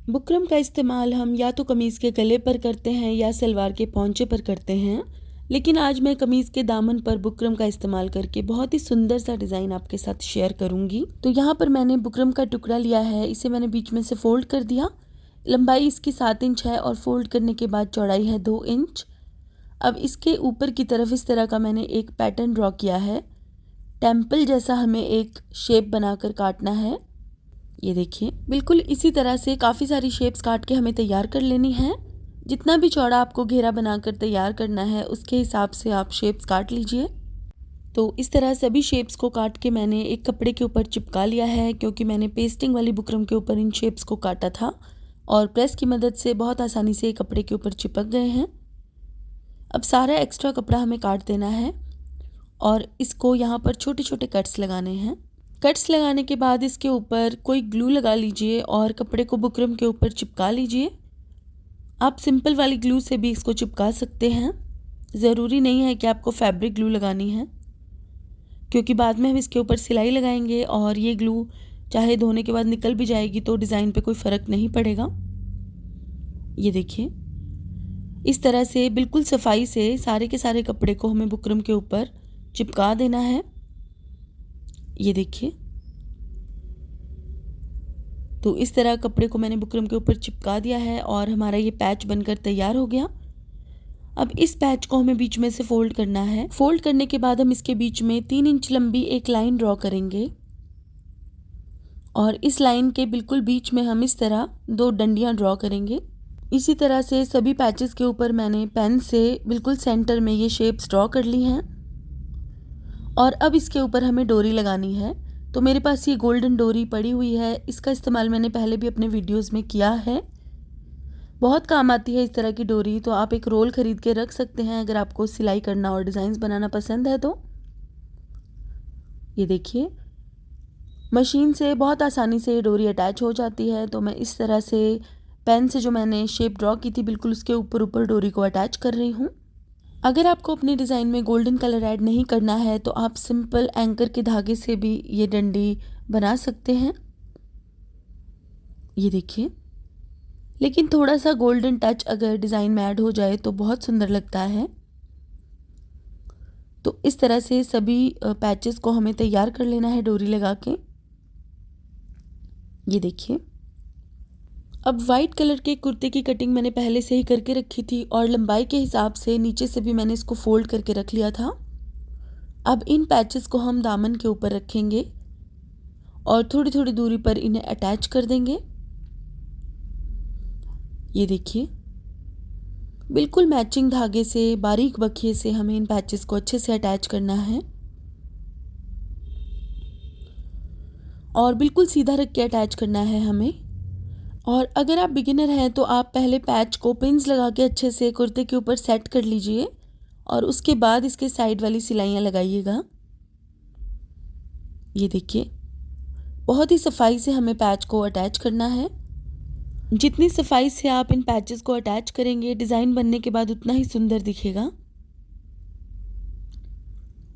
Buckram का इस्तेमाल हम या तो कमीज़ के गले पर करते हैं या सलवार के पौंचे पर करते हैं, लेकिन आज मैं कमीज़ के दामन पर बुकरम का इस्तेमाल करके बहुत ही सुंदर सा डिज़ाइन आपके साथ शेयर करूंगी। तो यहाँ पर मैंने बुकरम का टुकड़ा लिया है, इसे मैंने बीच में से फोल्ड कर दिया। लंबाई इसकी 7 इंच है और फोल्ड करने के बाद चौड़ाई है 2 इंच। अब इसके ऊपर की तरफ इस तरह का मैंने एक पैटर्न ड्रॉ किया है। टेम्पल जैसा हमें एक शेप बनाकर काटना है। ये देखिए, बिल्कुल इसी तरह से काफ़ी सारी शेप्स काट के हमें तैयार कर लेनी है। जितना भी चौड़ा आपको घेरा बनाकर तैयार करना है उसके हिसाब से आप शेप्स काट लीजिए। तो इस तरह सभी शेप्स को काट के मैंने एक कपड़े के ऊपर चिपका लिया है, क्योंकि मैंने पेस्टिंग वाली बुकरम के ऊपर इन शेप्स को काटा था और प्रेस की मदद से बहुत आसानी से कपड़े के ऊपर चिपक गए हैं। अब सारा एक्स्ट्रा कपड़ा हमें काट देना है और इसको यहाँ पर छोटे छोटे कट्स लगाने हैं। कट्स लगाने के बाद इसके ऊपर कोई ग्लू लगा लीजिए और कपड़े को बुकरम के ऊपर चिपका लीजिए। आप सिंपल वाली ग्लू से भी इसको चिपका सकते हैं, ज़रूरी नहीं है कि आपको फैब्रिक ग्लू लगानी है, क्योंकि बाद में हम इसके ऊपर सिलाई लगाएंगे और ये ग्लू चाहे धोने के बाद निकल भी जाएगी तो डिज़ाइन पे कोई फ़र्क नहीं पड़ेगा। ये देखिए, इस तरह से बिल्कुल सफाई से सारे के सारे कपड़े को हमें बुकरम के ऊपर चिपका देना है। ये देखिए, तो इस तरह कपड़े को मैंने बुकरम के ऊपर चिपका दिया है और हमारा ये पैच बनकर तैयार हो गया। अब इस पैच को हमें बीच में से फोल्ड करना है। फोल्ड करने के बाद हम इसके बीच में 3 इंच लंबी एक लाइन ड्रॉ करेंगे और इस लाइन के बिल्कुल बीच में हम इस तरह 2 डंडियां ड्रॉ करेंगे। इसी तरह से सभी पैचेस के ऊपर मैंने पेन से बिल्कुल सेंटर में ये शेप्स ड्रॉ कर ली हैं और अब इसके ऊपर हमें डोरी लगानी है। तो मेरे पास ये गोल्डन डोरी पड़ी हुई है, इसका इस्तेमाल मैंने पहले भी अपने वीडियोस में किया है। बहुत काम आती है इस तरह की डोरी, तो आप एक रोल ख़रीद के रख सकते हैं अगर आपको सिलाई करना और डिज़ाइंस बनाना पसंद है तो। ये देखिए, मशीन से बहुत आसानी से ये डोरी अटैच हो जाती है। तो मैं इस तरह से पेन से जो मैंने शेप ड्रॉ की थी बिल्कुल उसके ऊपर ऊपर डोरी को अटैच कर रही हूँ। अगर आपको अपने डिज़ाइन में गोल्डन कलर ऐड नहीं करना है तो आप सिंपल एंकर के धागे से भी ये डंडी बना सकते हैं। ये देखिए, लेकिन थोड़ा सा गोल्डन टच अगर डिज़ाइन में ऐड हो जाए तो बहुत सुंदर लगता है। तो इस तरह से सभी पैचेस को हमें तैयार कर लेना है डोरी लगा के। ये देखिए, अब वाइट कलर के कुर्ते की कटिंग मैंने पहले से ही करके रखी थी और लंबाई के हिसाब से नीचे से भी मैंने इसको फोल्ड करके रख लिया था। अब इन पैचेस को हम दामन के ऊपर रखेंगे और थोड़ी थोड़ी दूरी पर इन्हें अटैच कर देंगे। ये देखिए, बिल्कुल मैचिंग धागे से बारीक बखिए से हमें इन पैचेस को अच्छे से अटैच करना है और बिल्कुल सीधा रख के अटैच करना है हमें। और अगर आप बिगिनर हैं तो आप पहले पैच को पिन्स लगा के अच्छे से कुर्ते के ऊपर सेट कर लीजिए और उसके बाद इसके साइड वाली सिलाइयाँ लगाइएगा। ये देखिए, बहुत ही सफाई से हमें पैच को अटैच करना है। जितनी सफाई से आप इन पैचेस को अटैच करेंगे डिज़ाइन बनने के बाद उतना ही सुंदर दिखेगा।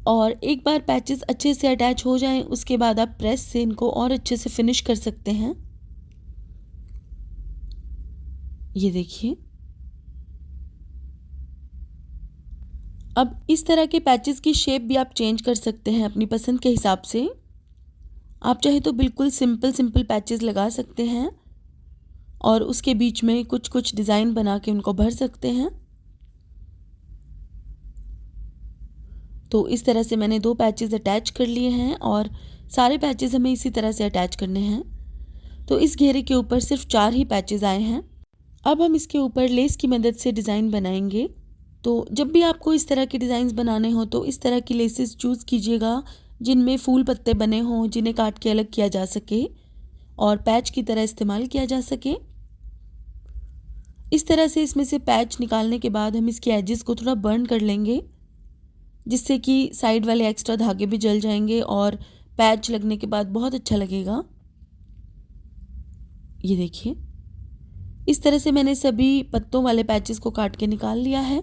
और एक बार पैचेस अच्छे से अटैच हो जाएं उसके बाद आप प्रेस से इनको और अच्छे से फिनिश कर सकते हैं। ये देखिए, अब इस तरह के पैचेस की शेप भी आप चेंज कर सकते हैं अपनी पसंद के हिसाब से। आप चाहे तो बिल्कुल सिंपल सिंपल पैचेस लगा सकते हैं और उसके बीच में कुछ कुछ डिज़ाइन बना के उनको भर सकते हैं। तो इस तरह से मैंने 2 पैचेस अटैच कर लिए हैं और सारे पैचेस हमें इसी तरह से अटैच करने हैं। तो इस घेरे के ऊपर सिर्फ 4 ही पैचेस आए हैं। अब हम इसके ऊपर लेस की मदद से डिज़ाइन बनाएंगे। तो जब भी आपको इस तरह के डिज़ाइंस बनाने हो तो इस तरह की लेसेस चूज़ कीजिएगा जिनमें फूल पत्ते बने हों, जिन्हें काट के अलग किया जा सके और पैच की तरह इस्तेमाल किया जा सके। इस तरह से इसमें से पैच निकालने के बाद हम इसके एजेस को थोड़ा बर्न कर लेंगे, जिससे कि साइड वाले एक्स्ट्रा धागे भी जल जाएंगे और पैच लगने के बाद बहुत अच्छा लगेगा। ये देखिए, इस तरह से मैंने सभी पत्तों वाले पैचेस को काट के निकाल लिया है।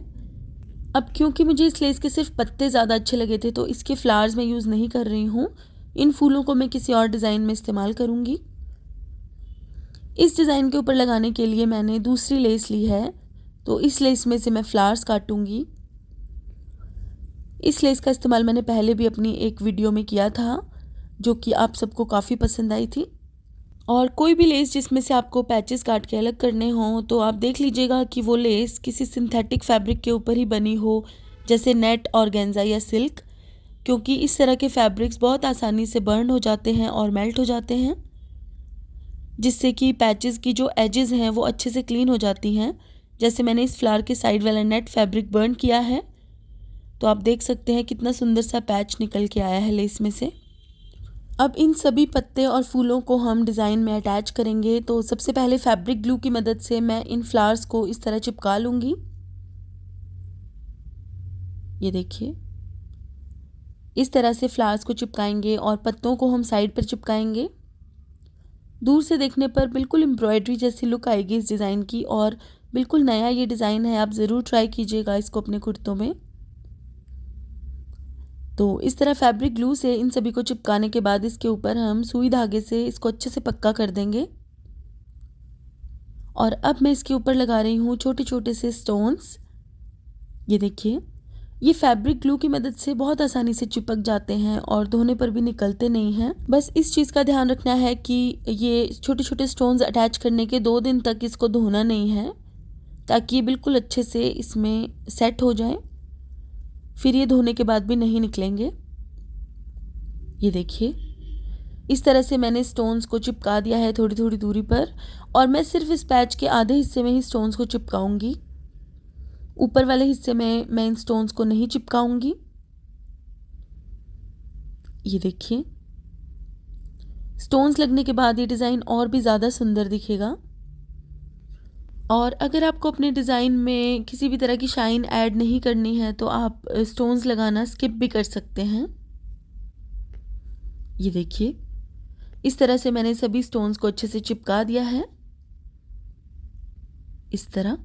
अब क्योंकि मुझे इस लेस के सिर्फ पत्ते ज़्यादा अच्छे लगे थे तो इसके फ्लावर्स मैं यूज़ नहीं कर रही हूँ। इन फूलों को मैं किसी और डिज़ाइन में इस्तेमाल करूँगी। इस डिज़ाइन के ऊपर लगाने के लिए मैंने दूसरी लेस ली है, तो इस लेस में से मैं फ्लावर्स काटूंगी। इस लेस का इस्तेमाल मैंने पहले भी अपनी एक वीडियो में किया था, जो कि आप सबको काफ़ी पसंद आई थी। और कोई भी लेस जिसमें से आपको पैचेस काट के अलग करने हों तो आप देख लीजिएगा कि वो लेस किसी सिंथेटिक फैब्रिक के ऊपर ही बनी हो, जैसे नेट, ऑर्गेन्जा या सिल्क, क्योंकि इस तरह के फैब्रिक्स बहुत आसानी से बर्न हो जाते हैं और मेल्ट हो जाते हैं, जिससे कि पैचेस की जो एजेस हैं वो अच्छे से क्लीन हो जाती हैं। जैसे मैंने इस फ्लावर के साइड वाला नेट फैब्रिक बर्न किया है, तो आप देख सकते हैं कितना सुंदर सा पैच निकल के आया है लेस में से। अब इन सभी पत्ते और फूलों को हम डिज़ाइन में अटैच करेंगे। तो सबसे पहले फैब्रिक ग्लू की मदद से मैं इन फ्लावर्स को इस तरह चिपका लूँगी। ये देखिए, इस तरह से फ्लावर्स को चिपकाएंगे और पत्तों को हम साइड पर चिपकाएंगे। दूर से देखने पर बिल्कुल एम्ब्रॉयडरी जैसी लुक आएगी इस डिज़ाइन की, और बिल्कुल नया ये डिज़ाइन है। आप ज़रूर ट्राई कीजिएगा इसको अपने कुर्तों में। तो इस तरह फैब्रिक ग्लू से इन सभी को चिपकाने के बाद इसके ऊपर हम सुई धागे से इसको अच्छे से पक्का कर देंगे। और अब मैं इसके ऊपर लगा रही हूँ छोटे छोटे से स्टोन्स। ये देखिए, ये फैब्रिक ग्लू की मदद से बहुत आसानी से चिपक जाते हैं और धोने पर भी निकलते नहीं हैं। बस इस चीज़ का ध्यान रखना है कि ये छोटे छोटे स्टोन्स अटैच करने के 2 दिन तक इसको धोना नहीं है, ताकि ये बिल्कुल अच्छे से इसमें सेट हो जाए। फिर ये धोने के बाद भी नहीं निकलेंगे। ये देखिए, इस तरह से मैंने स्टोन्स को चिपका दिया है थोड़ी थोड़ी दूरी पर, और मैं सिर्फ इस पैच के आधे हिस्से में ही स्टोन्स को चिपकाऊंगी। ऊपर वाले हिस्से में मैं इन स्टोन्स को नहीं चिपकाऊंगी। ये देखिए, स्टोन्स लगने के बाद ये डिज़ाइन और भी ज़्यादा सुंदर दिखेगा। और अगर आपको अपने डिज़ाइन में किसी भी तरह की शाइन ऐड नहीं करनी है तो आप स्टोन्स लगाना स्किप भी कर सकते हैं। ये देखिए, इस तरह से मैंने सभी स्टोन्स को अच्छे से चिपका दिया है। इस तरह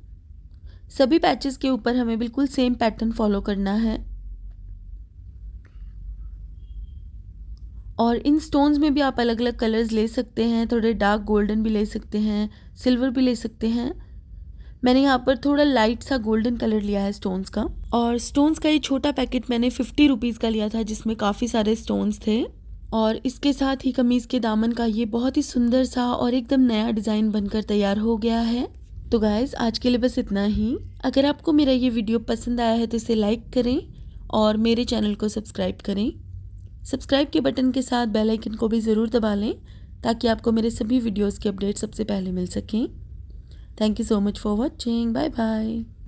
सभी पैचेस के ऊपर हमें बिल्कुल सेम पैटर्न फॉलो करना है। और इन स्टोन्स में भी आप अलग अलग कलर्स ले सकते हैं, थोड़े डार्क गोल्डन भी ले सकते हैं, सिल्वर भी ले सकते हैं। मैंने यहाँ पर थोड़ा लाइट सा गोल्डन कलर लिया है स्टोन्स का। और स्टोन्स का ये छोटा पैकेट मैंने 50 रुपीज़ का लिया था, जिसमें काफ़ी सारे स्टोन्स थे। और इसके साथ ही कमीज़ के दामन का ये बहुत ही सुंदर सा और एकदम नया डिज़ाइन बनकर तैयार हो गया है। तो गाइज़, आज के लिए बस इतना ही। अगर आपको मेरा ये वीडियो पसंद आया है तो इसे लाइक करें और मेरे चैनल को सब्सक्राइब करें। सब्सक्राइब के बटन के साथ बेल आइकन को भी ज़रूर दबा लें, ताकि आपको मेरे सभी वीडियोज़ के अपडेट सबसे पहले मिल सकें। Thank you so much for watching. Bye bye.